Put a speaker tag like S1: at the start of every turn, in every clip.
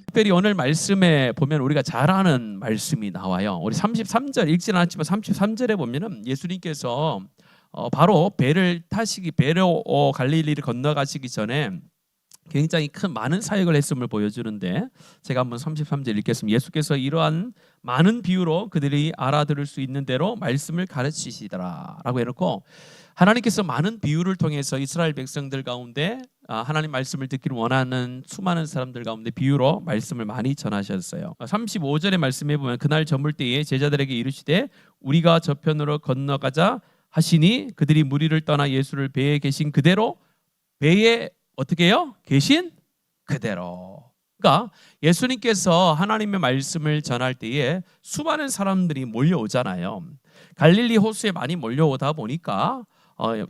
S1: 특별히 오늘 말씀에 보면 우리가 잘 아는 말씀이 나와요. 우리 33절 읽지는 않았지만 33절에 보면은 예수님께서 바로 배로 갈릴리를 건너가시기 전에 굉장히 큰 많은 사역을 했음을 보여주는데, 제가 한번 33절 읽겠습니다. 예수께서 이러한 많은 비유로 그들이 알아들을 수 있는 대로 말씀을 가르치시더라 라고 해놓고, 하나님께서 많은 비유를 통해서 이스라엘 백성들 가운데 하나님 말씀을 듣기를 원하는 수많은 사람들 가운데 비유로 말씀을 많이 전하셨어요. 35절의 말씀에 보면 그날 저물 때에 제자들에게 이르시되 우리가 저편으로 건너가자 하시니 그들이 무리를 떠나 예수를 배에 계신 그대로, 배에 어떻게 해요? 계신 그대로. 그러니까 예수님께서 하나님의 말씀을 전할 때에 수많은 사람들이 몰려오잖아요. 갈릴리 호수에 많이 몰려오다 보니까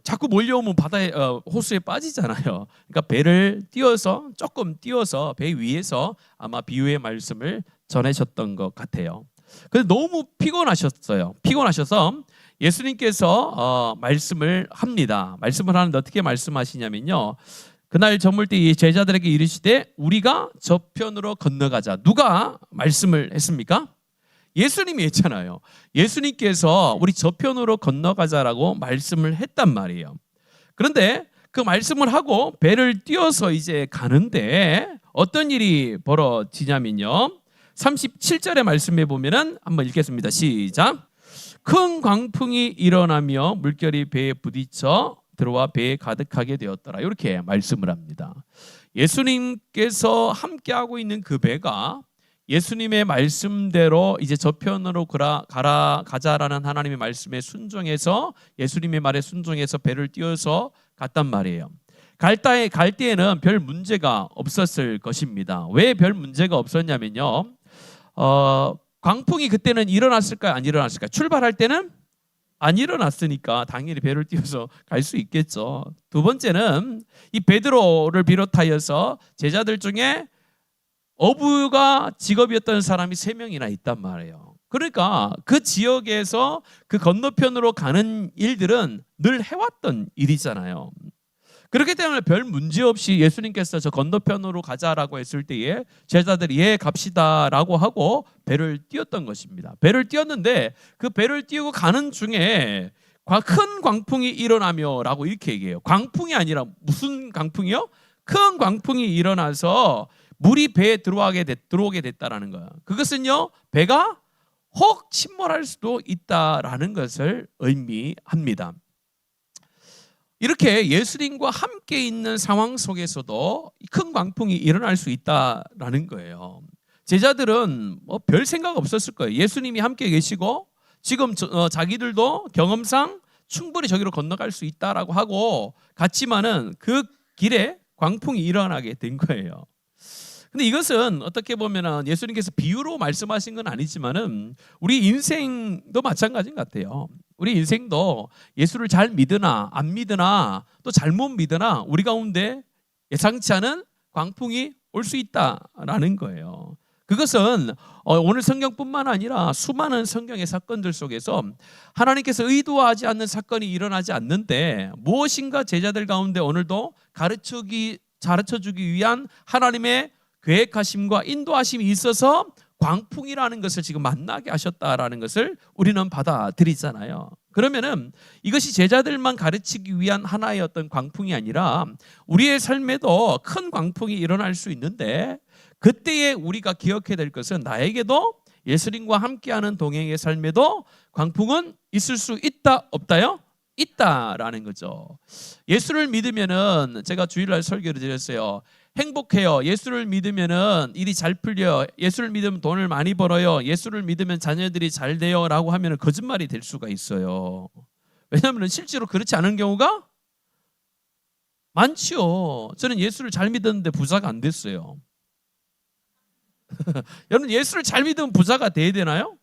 S1: 자꾸 몰려오면 바다에 호수에 빠지잖아요. 그러니까 배를 띄워서 조금 띄워서 배 위에서 아마 비유의 말씀을 전하셨던 것 같아요. 근데 너무 피곤하셨어요. 피곤하셔서 예수님께서 말씀을 합니다. 말씀을 하는데 어떻게 말씀하시냐면요. 그날 저물 때 이 제자들에게 이르시되 우리가 저편으로 건너가자. 누가 말씀을 했습니까? 예수님이 했잖아요. 예수님께서 우리 저편으로 건너가자라고 말씀을 했단 말이에요. 그런데 그 말씀을 하고 배를 띄워서 이제 가는데 어떤 일이 벌어지냐면요. 37절의 말씀에 보면은 한번 읽겠습니다. 시작. 큰 광풍이 일어나며 물결이 배에 부딪혀 들어와 배에 가득하게 되었더라. 이렇게 말씀을 합니다. 예수님께서 함께하고 있는 그 배가 예수님의 말씀대로 이제 저편으로 가자라는 하나님의 말씀에 순종해서, 예수님의 말에 순종해서 배를 띄워서 갔단 말이에요. 갈 때에는 별 문제가 없었을 것입니다. 왜 별 문제가 없었냐면요. 광풍이 그때는 일어났을까요? 안 일어났을까요? 출발할 때는 안 일어났으니까 당연히 배를 띄워서 갈 수 있겠죠. 두 번째는 이 베드로를 비롯하여서 제자들 중에 어부가 직업이었던 사람이 3명이나 있단 말이에요. 그러니까 그 지역에서 그 건너편으로 가는 일들은 늘 해왔던 일이잖아요. 그렇기 때문에 별 문제 없이 예수님께서 저 건너편으로 가자라고 했을 때에 제자들이 예 갑시다라고 하고 배를 띄웠던 것입니다. 배를 띄웠는데 그 배를 띄우고 가는 중에 큰 광풍이 일어나며라고 이렇게 얘기해요. 광풍이 아니라 무슨 광풍이요? 큰 광풍이 일어나서 물이 배에 들어오게 됐다라는 거예요. 그것은요, 배가 혹 침몰할 수도 있다라는 것을 의미합니다. 이렇게 예수님과 함께 있는 상황 속에서도 큰 광풍이 일어날 수 있다라는 거예요. 제자들은 별 생각 없었을 거예요. 예수님이 함께 계시고 지금 자기들도 경험상 충분히 저기로 건너갈 수 있다라고 하고 갔지만은 그 길에 광풍이 일어나게 된 거예요. 근데 이것은 어떻게 보면은 예수님께서 비유로 말씀하신 건 아니지만은 우리 인생도 마찬가지인 것 같아요. 우리 인생도 예수를 잘 믿으나 안 믿으나 또 잘못 믿으나 우리 가운데 예상치 않은 광풍이 올 수 있다라는 거예요. 그것은 오늘 성경뿐만 아니라 수많은 성경의 사건들 속에서 하나님께서 의도하지 않는 사건이 일어나지 않는데 무엇인가 제자들 가운데 오늘도 가르쳐주기 위한 하나님의 계획하심과 인도하심이 있어서 광풍이라는 것을 지금 만나게 하셨다라는 것을 우리는 받아들이잖아요. 그러면은 이것이 제자들만 가르치기 위한 하나의 어떤 광풍이 아니라 우리의 삶에도 큰 광풍이 일어날 수 있는데, 그때에 우리가 기억해야 될 것은 나에게도 예수님과 함께하는 동행의 삶에도 광풍은 있을 수 있다 없다요? 있다라는 거죠. 예수를 믿으면은, 제가 주일날 설교를 드렸어요. 행복해요. 예수를 믿으면은 일이 잘 풀려. 예수를 믿으면 돈을 많이 벌어요. 예수를 믿으면 자녀들이 잘 돼요라고 하면은 거짓말이 될 수가 있어요. 왜냐하면 실제로 그렇지 않은 경우가 많지요. 저는 예수를 잘 믿었는데 부자가 안 됐어요. 여러분, 예수를 잘 믿으면 부자가 돼야 되나요?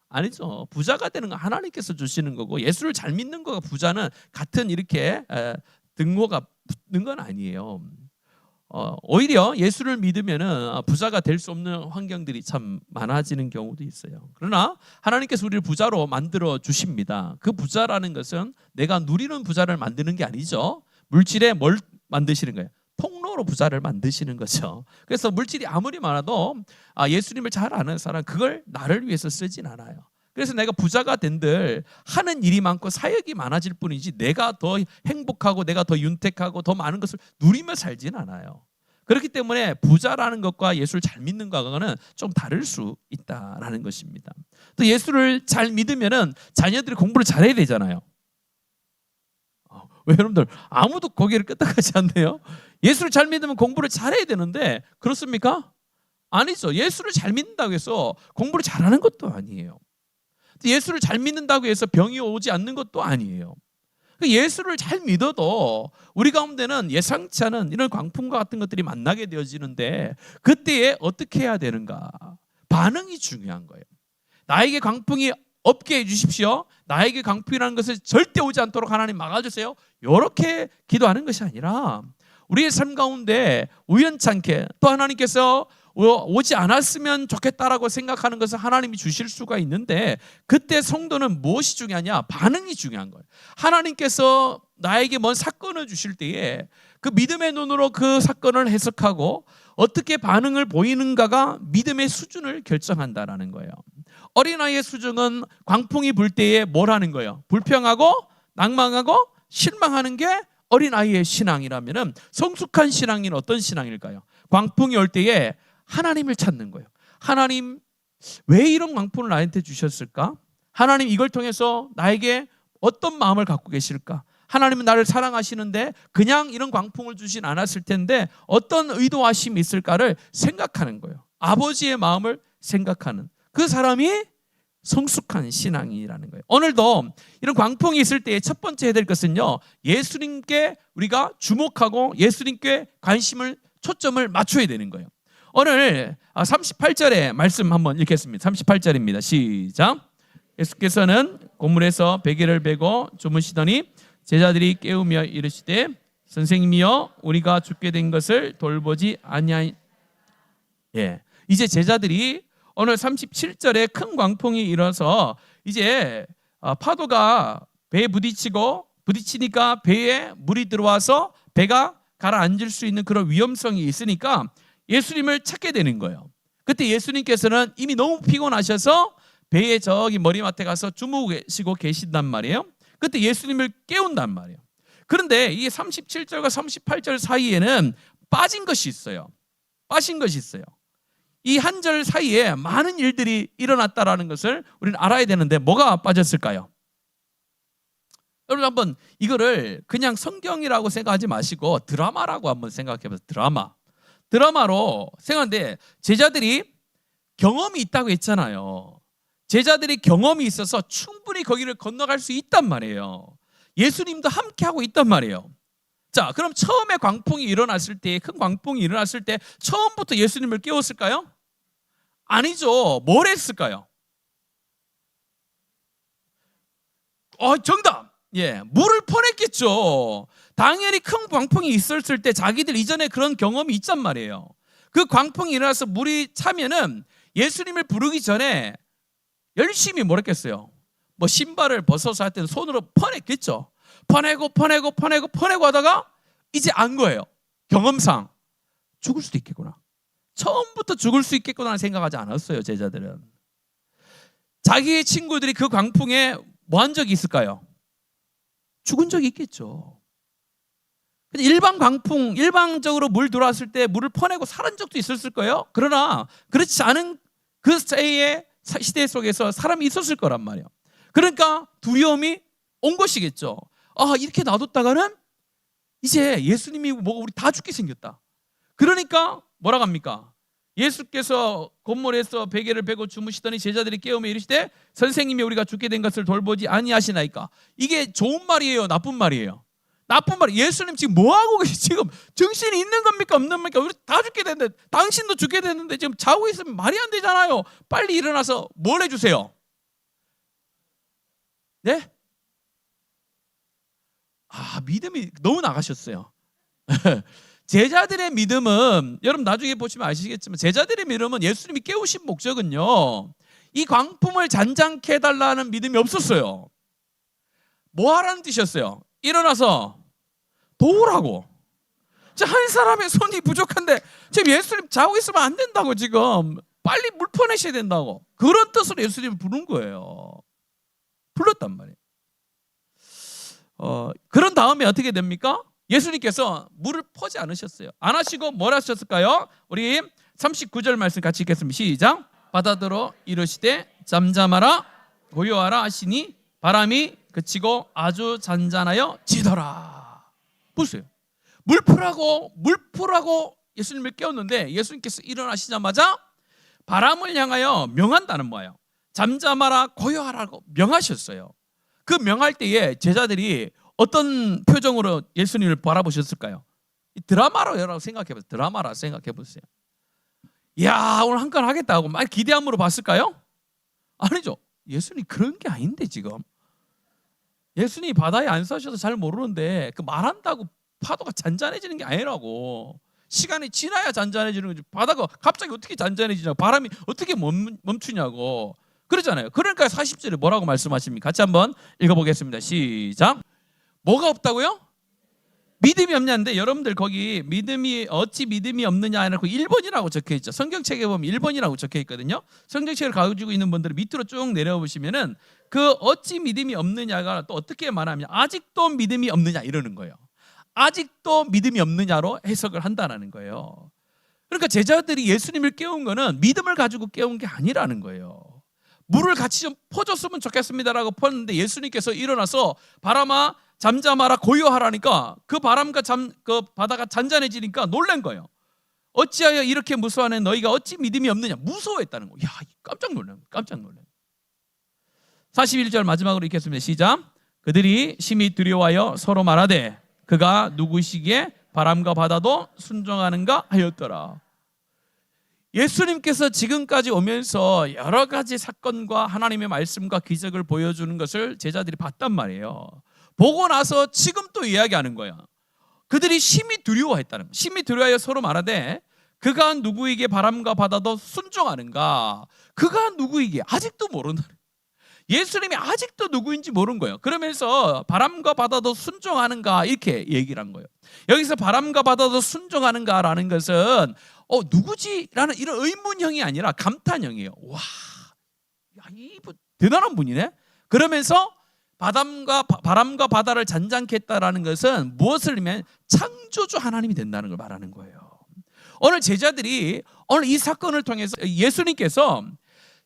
S1: 아니죠. 부자가 되는 건 하나님께서 주시는 거고, 예수를 잘 믿는 거가 부자는 같은 이렇게 등호가 붙는 건 아니에요. 오히려 예수를 믿으면은 부자가 될 수 없는 환경들이 참 많아지는 경우도 있어요. 그러나 하나님께서 우리를 부자로 만들어 주십니다. 그 부자라는 것은 내가 누리는 부자를 만드는 게 아니죠. 물질에 뭘 만드시는 거예요? 생명으로 부자를 만드시는 거죠. 그래서 물질이 아무리 많아도 예수님을 잘 아는 사람 그걸 나를 위해서 쓰진 않아요. 그래서 내가 부자가 된들 하는 일이 많고 사역이 많아질 뿐이지 내가 더 행복하고 내가 더 윤택하고 더 많은 것을 누리며 살진 않아요. 그렇기 때문에 부자라는 것과 예수를 잘 믿는 것과는 좀 다를 수 있다라는 것입니다. 또 예수를 잘 믿으면은 자녀들이 공부를 잘해야 되잖아요. 왜 여러분들 아무도 고개를 끄덕하지 않네요? 예수를 잘 믿으면 공부를 잘해야 되는데 그렇습니까? 아니죠. 예수를 잘 믿는다고 해서 공부를 잘하는 것도 아니에요. 예수를 잘 믿는다고 해서 병이 오지 않는 것도 아니에요. 예수를 잘 믿어도 우리 가운데는 예상치 않은 이런 광풍과 같은 것들이 만나게 되어지는데 그때에 어떻게 해야 되는가? 반응이 중요한 거예요. 나에게 광풍이 없게 해주십시오. 나에게 광풍이라는 것을 절대 오지 않도록 하나님 막아주세요. 이렇게 기도하는 것이 아니라 우리의 삶 가운데 우연찮게 또 하나님께서 오지 않았으면 좋겠다라고 생각하는 것을 하나님이 주실 수가 있는데 그때 성도는 무엇이 중요하냐? 반응이 중요한 거예요. 하나님께서 나에게 뭔 사건을 주실 때에 그 믿음의 눈으로 그 사건을 해석하고 어떻게 반응을 보이는가가 믿음의 수준을 결정한다라는 거예요. 어린아이의 수준은 광풍이 불 때에 뭘 하는 거예요? 불평하고 낭망하고 실망하는 게 어린아이의 신앙이라면 성숙한 신앙인 어떤 신앙일까요? 광풍이 올 때에 하나님을 찾는 거예요. 하나님 왜 이런 광풍을 나한테 주셨을까? 하나님 이걸 통해서 나에게 어떤 마음을 갖고 계실까? 하나님은 나를 사랑하시는데 그냥 이런 광풍을 주진 않았을 텐데 어떤 의도하심이 있을까를 생각하는 거예요. 아버지의 마음을 생각하는 그 사람이 성숙한 신앙이라는 거예요. 오늘도 이런 광풍이 있을 때 첫 번째 해야 될 것은요, 예수님께 우리가 주목하고 예수님께 관심을 초점을 맞춰야 되는 거예요. 오늘 38절의 말씀 한번 읽겠습니다. 38절입니다. 시작. 예수께서는 고물에서 베개를 베고 주무시더니 제자들이 깨우며 이르시되 선생님이여 우리가 죽게 된 것을 돌보지 아니하니. 이제 제자들이 오늘 37절에 큰 광풍이 일어서 이제 파도가 배에 부딪히니까 배에 물이 들어와서 배가 가라앉을 수 있는 그런 위험성이 있으니까 예수님을 찾게 되는 거예요. 그때 예수님께서는 이미 너무 피곤하셔서 배에 저기 머리맡에 가서 주무시고 계신단 말이에요. 그때 예수님을 깨운단 말이에요. 그런데 이 37절과 38절 사이에는 빠진 것이 있어요. 빠진 것이 있어요. 이 한 절 사이에 많은 일들이 일어났다라는 것을 우리는 알아야 되는데 뭐가 빠졌을까요? 여러분 한번 이거를 그냥 성경이라고 생각하지 마시고 드라마라고 한번 생각해 보세요. 드라마로 생각하는데 제자들이 경험이 있다고 했잖아요. 제자들이 경험이 있어서 충분히 거기를 건너갈 수 있단 말이에요. 예수님도 함께하고 있단 말이에요. 자, 그럼 처음에 광풍이 일어났을 때, 큰 광풍이 일어났을 때 처음부터 예수님을 깨웠을까요? 아니죠. 뭘 했을까요? 정답! 물을 퍼냈겠죠. 당연히 큰 광풍이 있었을 때 자기들 이전에 그런 경험이 있단 말이에요. 그 광풍이 일어나서 물이 차면은 예수님을 부르기 전에 열심히 뭘 했겠어요? 뭐 신발을 벗어서 할 때는 손으로 퍼냈겠죠. 퍼내고 하다가 이제 안 거예요. 경험상 죽을 수도 있겠구나. 처음부터 죽을 수 있겠구나 생각하지 않았어요. 제자들은. 자기의 친구들이 그 광풍에 뭐 한 적이 있을까요? 죽은 적이 있겠죠. 일반 광풍, 일방적으로 물 들어왔을 때 물을 퍼내고 살은 적도 있었을 거예요. 그러나 그렇지 않은 그 시대 속에서 사람이 있었을 거란 말이에요. 그러니까 두려움이 온 것이겠죠. 이렇게 놔뒀다가는 이제 예수님이 뭐가 우리 다 죽게 생겼다. 그러니까 뭐라고 합니까? 예수께서 곤물에서 베개를 베고 주무시더니 제자들이 깨우며 이르시되 선생님이 우리가 죽게 된 것을 돌보지 아니하시나이까. 이게 좋은 말이에요? 나쁜 말이에요? 나쁜 말이에요. 예수님 지금 뭐하고 지금 정신이 있는 겁니까? 없는 겁니까? 우리 다 죽게 됐는데 당신도 죽게 됐는데 지금 자고 있으면 말이 안 되잖아요. 빨리 일어나서 뭘 해주세요? 네? 믿음이 너무 나가셨어요. 제자들의 믿음은 여러분 나중에 보시면 아시겠지만 제자들의 믿음은 예수님이 깨우신 목적은요, 이 광풍을 잔잔케 해달라는 믿음이 없었어요. 뭐 하라는 뜻이었어요? 일어나서 도우라고. 한 사람의 손이 부족한데 지금 예수님 자고 있으면 안 된다고, 지금 빨리 물 퍼내셔야 된다고, 그런 뜻으로 예수님을 부른 거예요. 불렀단 말이에요. 그런 다음에 어떻게 됩니까? 예수님께서 물을 퍼지 않으셨어요. 안 하시고 뭘 하셨을까요? 우리 39절 말씀 같이 읽겠습니다. 시작. 바다더러 이르시되 잠잠하라 고요하라 하시니 바람이 그치고 아주 잔잔하여 지더라. 보세요. 물 풀라고 예수님을 깨웠는데 예수님께서 일어나시자마자 바람을 향하여 명한다는 거예요. 잠잠하라 고요하라고 명하셨어요. 그 명할 때에 제자들이 어떤 표정으로 예수님을 바라보셨을까요? 드라마로 생각해보세요. 드라마라 생각해보세요. 이야, 오늘 한 건 하겠다고 막 기대함으로 봤을까요? 아니죠. 예수님 그런 게 아닌데, 지금 예수님이 바다에 안 사셔서 잘 모르는데 그 말한다고 파도가 잔잔해지는 게 아니라고. 시간이 지나야 잔잔해지는 거지. 바다가 갑자기 어떻게 잔잔해지냐고, 바람이 어떻게 멈추냐고 그러잖아요. 그러니까 40절에 뭐라고 말씀하십니까? 같이 한번 읽어보겠습니다. 시작. 뭐가 없다고요? 믿음이 없냐는데, 여러분들 거기 믿음이 어찌 믿음이 없느냐 해놓고 1번이라고 적혀있죠. 성경책에 보면 1번이라고 적혀있거든요. 성경책을 가지고 있는 분들은 밑으로 쭉 내려보시면은 그 어찌 믿음이 없느냐가 또 어떻게 말하면 아직도 믿음이 없느냐 이러는 거예요. 아직도 믿음이 없느냐로 해석을 한다는 거예요. 그러니까 제자들이 예수님을 깨운 거는 믿음을 가지고 깨운 게 아니라는 거예요. 물을 같이 좀 퍼줬으면 좋겠습니다라고 퍼는데 예수님께서 일어나서 바람아 잠잠하라 고요하라니까 그 바람과 그 바다가 잔잔해지니까 놀란 거예요. 어찌하여 이렇게 무서워하는 너희가 어찌 믿음이 없느냐, 무서워했다는 거예요. 야, 깜짝 놀란. 41절 마지막으로 읽겠습니다. 시작. 그들이 심히 두려워하여 서로 말하되 그가 누구시기에 바람과 바다도 순종하는가 하였더라. 예수님께서 지금까지 오면서 여러 가지 사건과 하나님의 말씀과 기적을 보여주는 것을 제자들이 봤단 말이에요. 보고 나서 지금 또 이야기하는 거야. 그들이 심히 두려워했다는 거야. 심히 두려워하여 서로 말하되 그가 누구에게 바람과 바다도 순종하는가. 그가 누구에게 아직도 모른다. 예수님이 아직도 누구인지 모르는 거예요. 그러면서 바람과 바다도 순종하는가 이렇게 얘기를 한 거예요. 여기서 바람과 바다도 순종하는가라는 것은 누구지? 라는 이런 의문형이 아니라 감탄형이에요. 와, 이분 대단한 분이네. 그러면서 바람과 바다를 잔잔케 했다라는 것은 무엇을 의미하면 창조주 하나님이 된다는 걸 말하는 거예요. 오늘 제자들이 오늘 이 사건을 통해서 예수님께서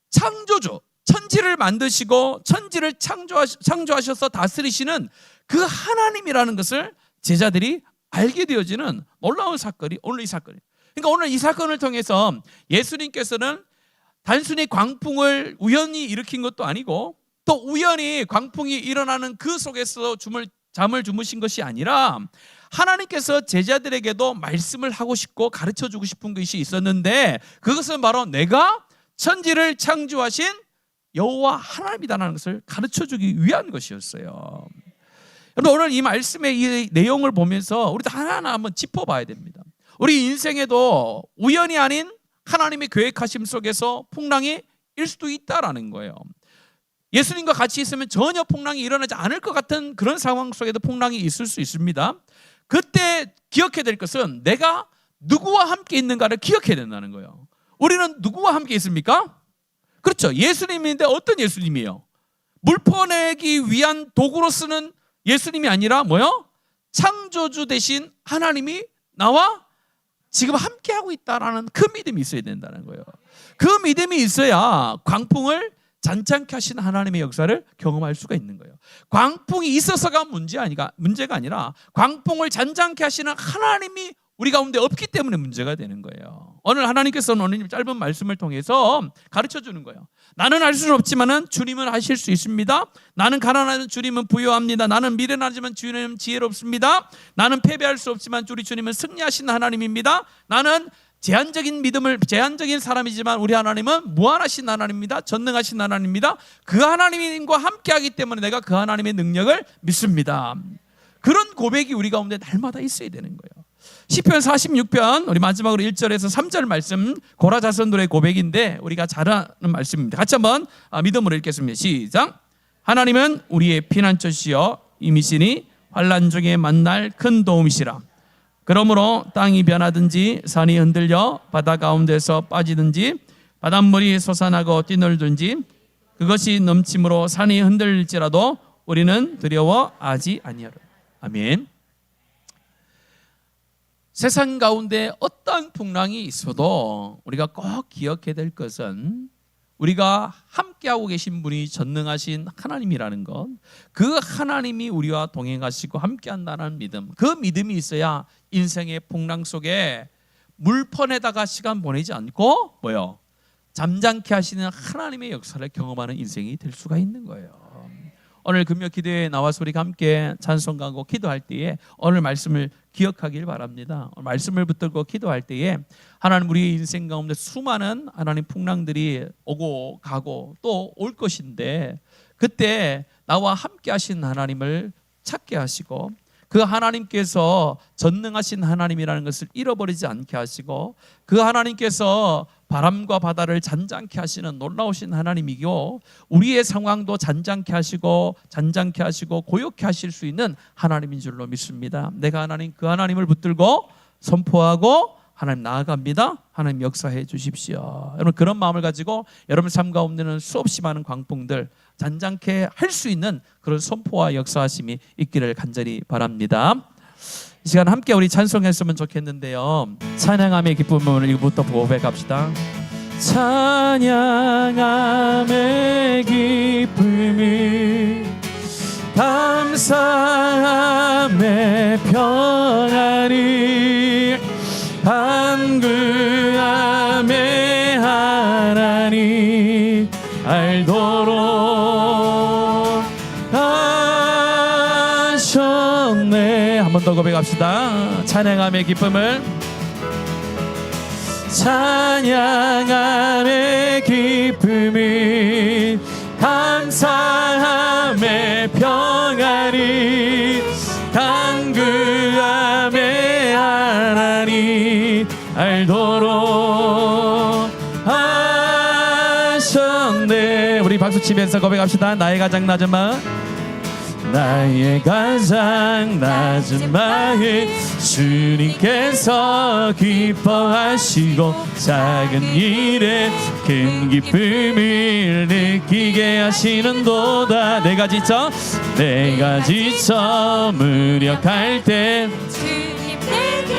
S1: 창조주, 천지를 만드시고 천지를 창조하셔서 다스리시는 그 하나님이라는 것을 제자들이 알게 되어지는 놀라운 사건이 오늘 이 사건이에요. 그러니까 오늘 이 사건을 통해서 예수님께서는 단순히 광풍을 우연히 일으킨 것도 아니고 또 우연히 광풍이 일어나는 그 속에서 잠을 주무신 것이 아니라 하나님께서 제자들에게도 말씀을 하고 싶고 가르쳐주고 싶은 것이 있었는데 그것은 바로 내가 천지를 창조하신 여호와 하나님이라는 것을 가르쳐주기 위한 것이었어요. 여러분, 오늘 이 말씀의 이 내용을 보면서 우리도 하나하나 한번 짚어봐야 됩니다. 우리 인생에도 우연이 아닌 하나님의 계획하심 속에서 풍랑이 일 수도 있다라는 거예요. 예수님과 같이 있으면 전혀 풍랑이 일어나지 않을 것 같은 그런 상황 속에도 풍랑이 있을 수 있습니다. 그때 기억해야 될 것은 내가 누구와 함께 있는가를 기억해야 된다는 거예요. 우리는 누구와 함께 있습니까? 그렇죠. 예수님인데 어떤 예수님이에요? 물 퍼내기 위한 도구로 쓰는 예수님이 아니라 뭐요? 창조주 대신 하나님이 나와 지금 함께하고 있다라는 그 믿음이 있어야 된다는 거예요. 그 믿음이 있어야 광풍을 잔잔케 하신 하나님의 역사를 경험할 수가 있는 거예요. 광풍이 있어서가 문제가 아니라 광풍을 잔잔케 하시는 하나님이 우리 가운데 없기 때문에 문제가 되는 거예요. 오늘 하나님께서는 오늘 짧은 말씀을 통해서 가르쳐 주는 거예요. 나는 할 수는 없지만은 주님은 하실 수 있습니다. 나는 가난하지만 주님은 부유합니다. 나는 미련하지만 주님은 지혜롭습니다. 나는 패배할 수 없지만 우리 주님은 승리하신 하나님입니다. 나는 제한적인 사람이지만 우리 하나님은 무한하신 하나님입니다. 전능하신 하나님입니다. 그 하나님과 함께하기 때문에 내가 그 하나님의 능력을 믿습니다. 그런 고백이 우리 가운데 날마다 있어야 되는 거예요. 시편 46편 우리 마지막으로 1절에서 3절 말씀 고라 자손들의 고백인데 우리가 잘 아는 말씀입니다. 같이 한번 믿음으로 읽겠습니다. 시작. 하나님은 우리의 피난처시여 임이시니 환난 중에 만날 큰 도움이시라. 그러므로 땅이 변하든지 산이 흔들려 바다 가운데서 빠지든지 바닷물이 솟아나고 뛰놀든지 그것이 넘침으로 산이 흔들릴지라도 우리는 두려워하지 아니하리라. 아멘. 세상 가운데 어떠한 풍랑이 있어도 우리가 꼭 기억해야 될 것은 우리가 함께하고 계신 분이 전능하신 하나님이라는 것, 그 하나님이 우리와 동행하시고 함께한다는 믿음, 그 믿음이 있어야 인생의 풍랑 속에 물펀에다가 시간 보내지 않고 뭐요? 잠잠케 하시는 하나님의 역사를 경험하는 인생이 될 수가 있는 거예요. 오늘 금요 기도에 나와서 우리가 함께 찬송하고 기도할 때에 오늘 말씀을 기억하길 바랍니다. 오늘 말씀을 붙들고 기도할 때에 하나님 우리 인생 가운데 수많은 하나님 풍랑들이 오고 가고 또 올 것인데 그때 나와 함께 하신 하나님을 찾게 하시고 그 하나님께서 전능하신 하나님이라는 것을 잃어버리지 않게 하시고 그 하나님께서 바람과 바다를 잔잔케 하시는 놀라우신 하나님이고 우리의 상황도 잔잔케 하시고 고요케 하실 수 있는 하나님인 줄로 믿습니다. 내가 하나님 그 하나님을 붙들고 선포하고 하나님 나아갑니다. 하나님 역사해 주십시오. 여러분 그런 마음을 가지고 여러분 삶 가운데는 수없이 많은 광풍들 잔잔케 할 수 있는 그런 선포와 역사하심이 있기를 간절히 바랍니다. 이 시간 함께 우리 찬송했으면 좋겠는데요. 찬양함의 기쁨을 오늘 이거부터 보호해 갑시다. 찬양함의 기쁨을 감사함의 평안을 간구함의 하나님 알도록 하셨네. 한 번 더 고백합시다. 찬양함의 기쁨을 찬양함의 기쁨을 감사함의 평안을 간구함의 하나님 알도록 하셨네. 우리 박수치면서 고백합시다. 나의 가장 낮은 마음 나의 가장 낮은 마음 주님께서 기뻐하시고 작은 일에 큰 기쁨을 느끼게 하시는도다. 내가 지쳐 무력할 때
S2: 주님 내게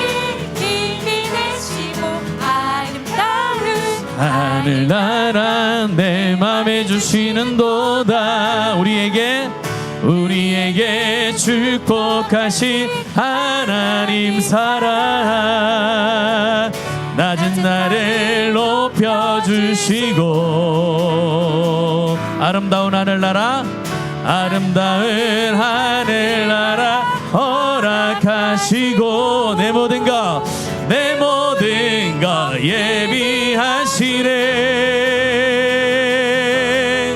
S2: 힘이 되시고 아름다운
S1: 하늘나라 내 맘에 주시는도다. 우리에게 축복하신 하나님 사랑 낮은 나를 높여주시고 아름다운 하늘나라 허락하시고 내 모든 것 예비하시네.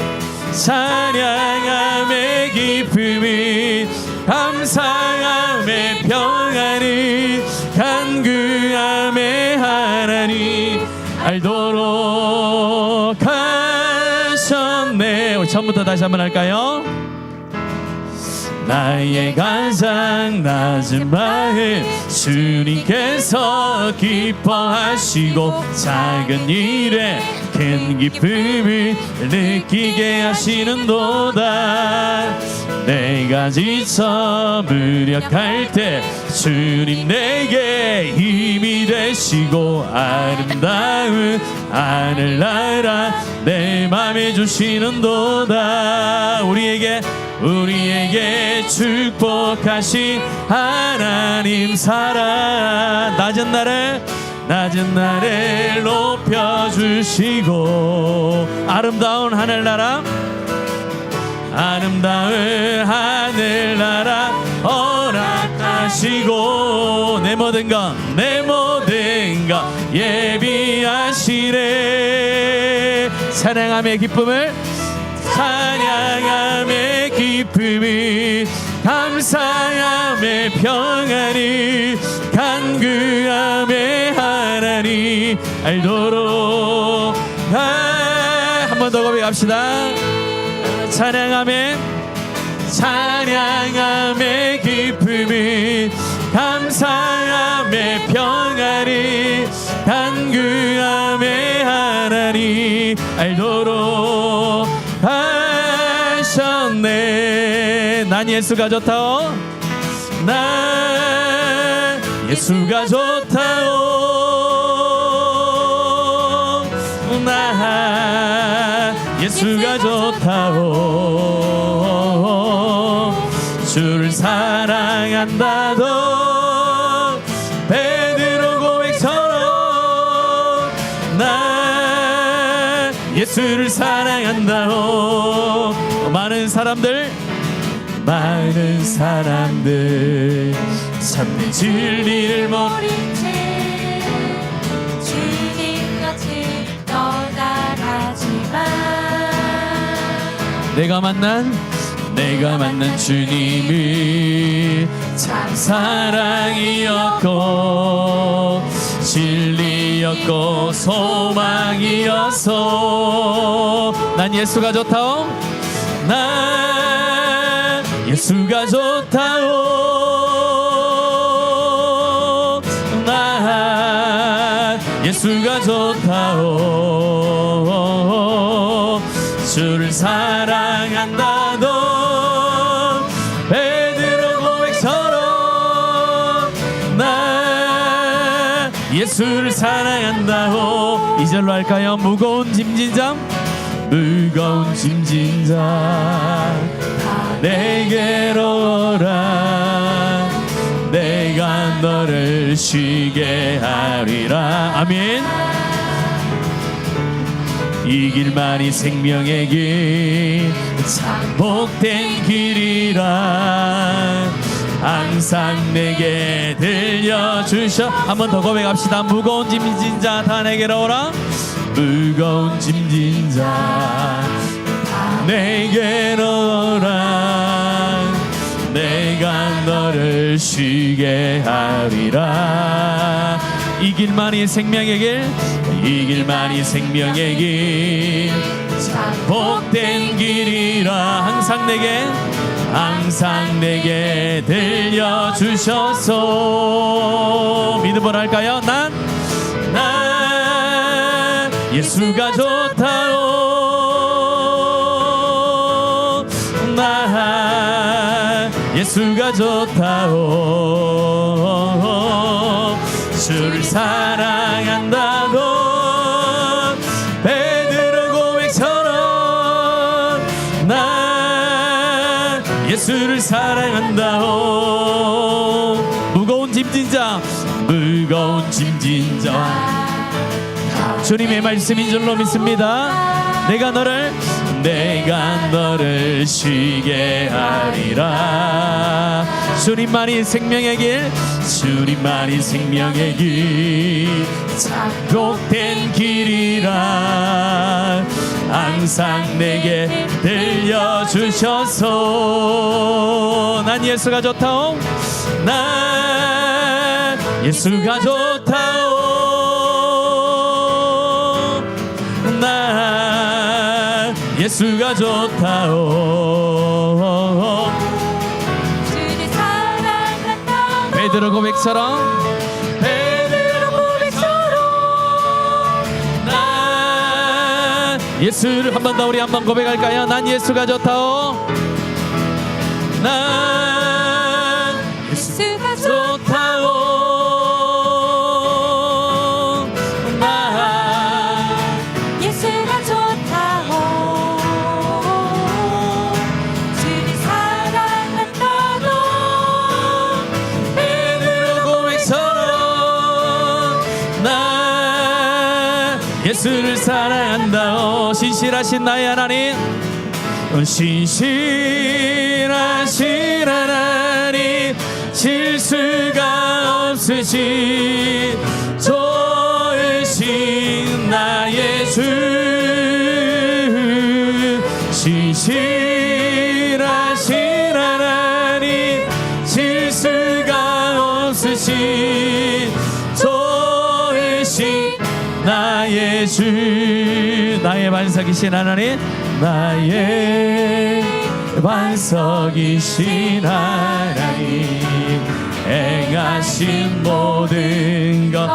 S1: 찬양함의 기쁨이 감사함의 평안이 간구함의 하나님 알도록 하셨네. 우리 처음부터 다시 한번 할까요? 나의 가장 낮은 마음 주님께서 기뻐하시고 작은 일에 큰 기쁨을 느끼게 하시는도다. 내가 지쳐 무력할 때 주님 내게 힘이 되시고 아름다운 하늘나라 내 맘에 주시는도다. 우리에게 축복하신 하나님 사랑 낮은 나를 높여주시고 아름다운 하늘나라 허락하시고 내 모든 것 예비하시네. 찬양함의 기쁨을 감사함의 평안이 간구함의 하나님 알도록 한 번 더 고백합시다. 찬양함의 기쁨이 감사함의 마음의 평안을 단 그 암의 하나님 알도록 하셨네. 난 예수가 좋다오. 난 예수가 좋다오. 난 예수가 좋다오. 주를 사랑한다도 베드로 고백처럼 난 예수를 사랑한다오. 많은 사람들 참된 진리를
S2: 모른 채 주님같이 떠나가지만
S1: 내가 만난 주님이 참 사랑이었고 진리였고 소망이었어. 난 예수가 좋다오. 난 예수가 좋다오. 난 예수가 좋다오. 주를 사랑한다도 베드로 고백처럼 난 예수를 사랑한다오. 2절로 할까요? 무거운 짐진 자 내게로 오라. 내가 너를 쉬게 하리라. 아멘. 이 길만이 생명의 길 참 복된 길이라 항상 내게 들려주셔. 한 번 더 고백합시다. 무거운 짐진 자 다 내게로 오라. 무거운 짐진 자 내게로 오라. 내가 너를 쉬게 하리라. 이 길만이 생명의 길, 이 길만이 생명의 길 참 복된 길이라 항상 내게 들려주셔서 믿음으로 할까요? 난 예수가 좋다오. 난 예수가 좋다오. 주를 사랑한다고 베드로 고백처럼 난 예수를 사랑한다오. 무거운 짐진 자 주님의 말씀인 줄로 믿습니다. 내가 너를 쉬게 하리라. 주님만이 생명의 길, 주님만이 생명의 길 참 복된 길이라 항상 내게 들려주셔서 난 예수가 좋다오. 난 예수가 좋다오. 난 예수가 좋다오.
S2: 주를 사랑한다.
S1: 베드로 고백처럼 난 예수를 한 번 더 우리 한번 고백할까요? 난 예수가 좋다오. 난
S2: 예수가
S1: 좋다오.
S2: 예수가 좋다고 주를 사랑한다고
S1: 베드로 고백처럼 난 예수를 사랑한다오. 신실하신 나의 하나님, 신실하신 하나님, 실수가 없으신 좋으신 나의 주, 신실하신 하나님, 실수가 없으신 좋으신 나의 주, 나의 반석이신 하나님, 나의 반석이신 하나님, 행하신 모든 것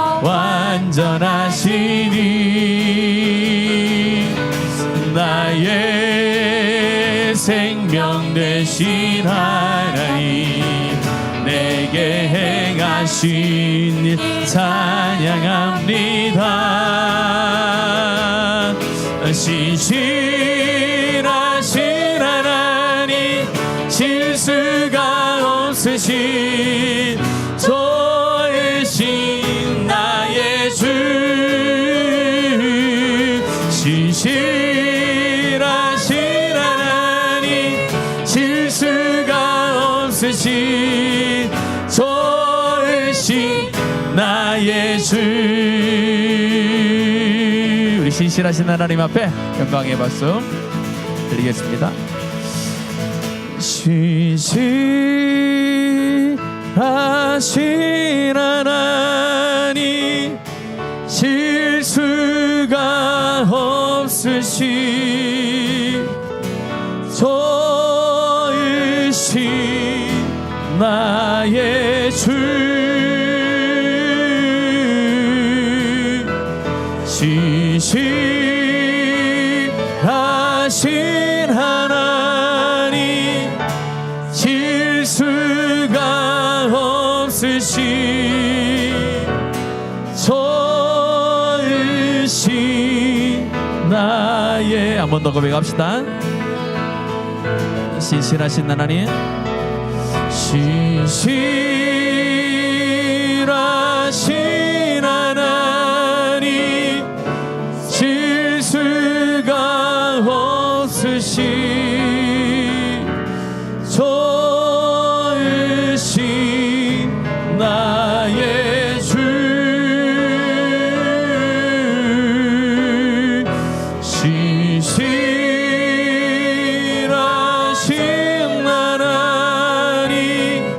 S1: 완전하시니 나의 생명 되신 하나님 내게 행하신 일 찬양합니다. 신실하신 하나님 실수가 없으신 좋으신 나의 주 신실하신 하나님 실수가 없으신 좋으신 나의 주 우리 신실하신 하나님 앞에 영광의 박수 드리겠습니다. 신실하신 하나님 실수가 없으신 좋으신 나의 주 신실하신 하나님 실수가 없으신 좋으신 나의 한 번 더 고백합시다. 신실하신 하나님 신실하신 하나님 실수가 없으신 좋으신 나의 주 신실하신 하나님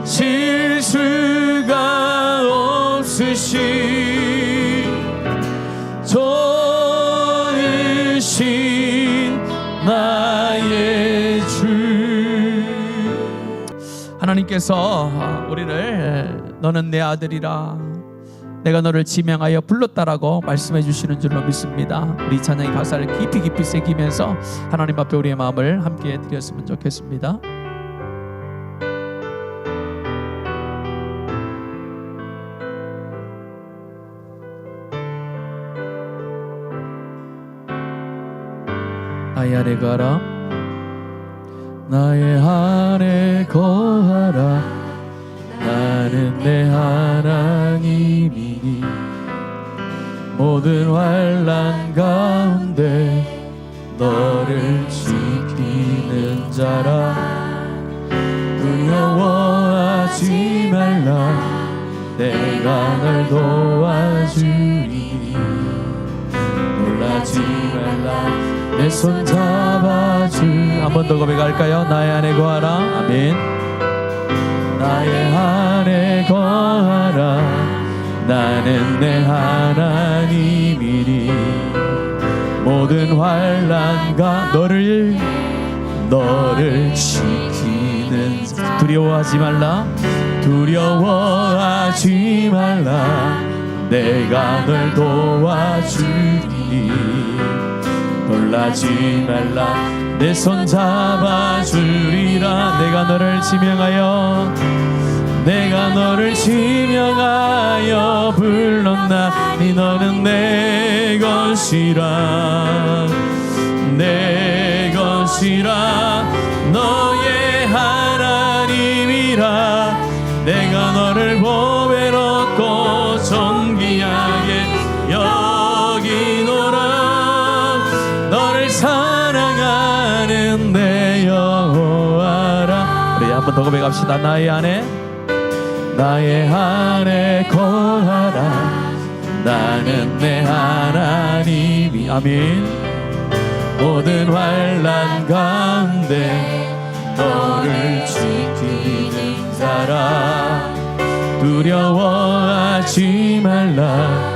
S1: 실수가 없으신 좋으신 나의 주 하나님께서 우리를 너는 내 아들이라 내가 너를 지명하여 불렀다라고 말씀해 주시는 줄로 믿습니다. 우리 찬양의 가사를 깊이 새기면서 하나님 앞에 우리의 마음을 함께 드렸으면 좋겠습니다. 나의 안에 거하라 나의 안에 거하라 나는 내 하나님이니 모든 환난 가운데 너를 지키는 자라 두려워하지 말라 내가 널 도와주리 놀라지 말라 내 손 잡아주 한 번 더 고백할까요? 나의 안에 거하라 아멘 나의 안에 거하라 나는 내 하나님이니 모든 환난과 너를 지키는 두려워하지 말라 두려워하지 말라 내가 널 도와주리 놀라지 말라 내 손 잡아주리라 내가 너를 지명하여 불렀나니 너는 내 것이라 너의 하나님이라 내가 너를 보배롭고 존귀하게 여기노라 너를 사랑하는 내 여호와라 우리 한 번 더 고백합시다. 나의 안에 거하라 나는 내 하나님이 아멘 모든 환난 가운데 너를 지키는 자라 두려워하지 말라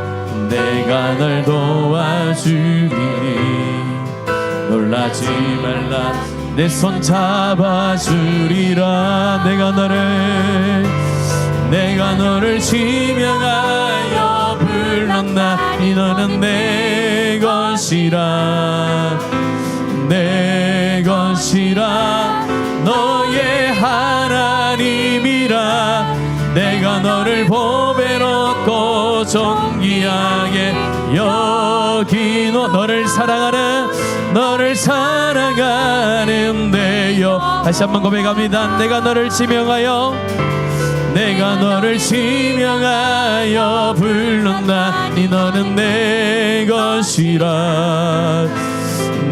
S1: 내가 널 도와주리 놀라지 말라 내 손 잡아주리라 내가 내가 너를 지명하여 불렀나니 너는 내 것이라 내 것이라 너의 하나님이라 내가 너를 보배롭고 존귀하게 여기노 너를 사랑하는데요. 다시 한번 고백합니다. 내가 너를 지명하여 불렀나니 너는 내 것이라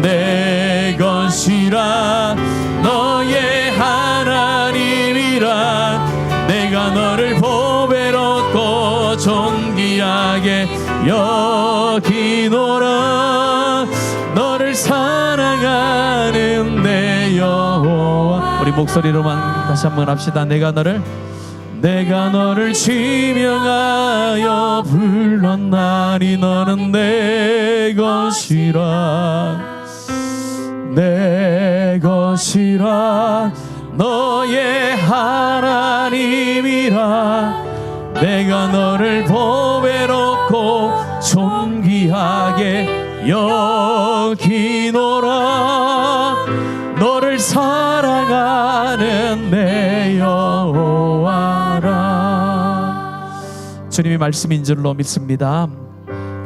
S1: 내 것이라 너의 하나님이라 내가 너를 보배롭고 존귀하게 여기노라 너를 사랑하는 내 여호와. 우리 목소리로만 다시 한번 합시다. 내가 너를 지명하여 불렀나니 너는 내 것이라 내 것이라 너의 하나님이라 내가 너를 보배롭고 존귀하게 여기노라 너를 사랑하는 내 여호와라. 주님의 말씀인 줄로 믿습니다.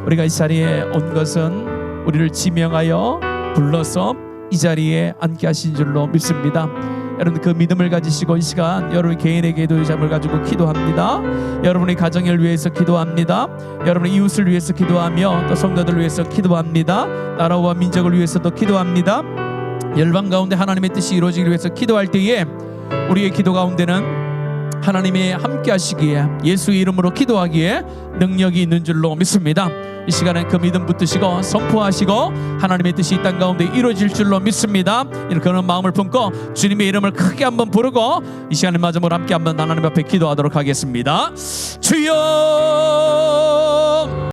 S1: 우리가 이 자리에 온 것은 우리를 지명하여 불러서 이 자리에 앉게 하신 줄로 믿습니다. 여러분 그 믿음을 가지시고 이 시간 여러분 개인의 기도의 잠을 가지고 기도합니다. 여러분의 가정을 위해서 기도합니다. 여러분의 이웃을 위해서 기도하며 또 성도들을 위해서 기도합니다. 나라와 민족을 위해서도 기도합니다. 열방 가운데 하나님의 뜻이 이루어지기 위해서 기도할 때에 우리의 기도 가운데는 하나님이 함께 하시기에 예수의 이름으로 기도하기에 능력이 있는 줄로 믿습니다. 이 시간에 그 믿음 붙드시고 선포하시고 하나님의 뜻이 이 땅 가운데 이루어질 줄로 믿습니다. 이런 그런 마음을 품고 주님의 이름을 크게 한번 부르고 이 시간의 마지막으로 함께 한번 하나님 앞에 기도하도록 하겠습니다. 주여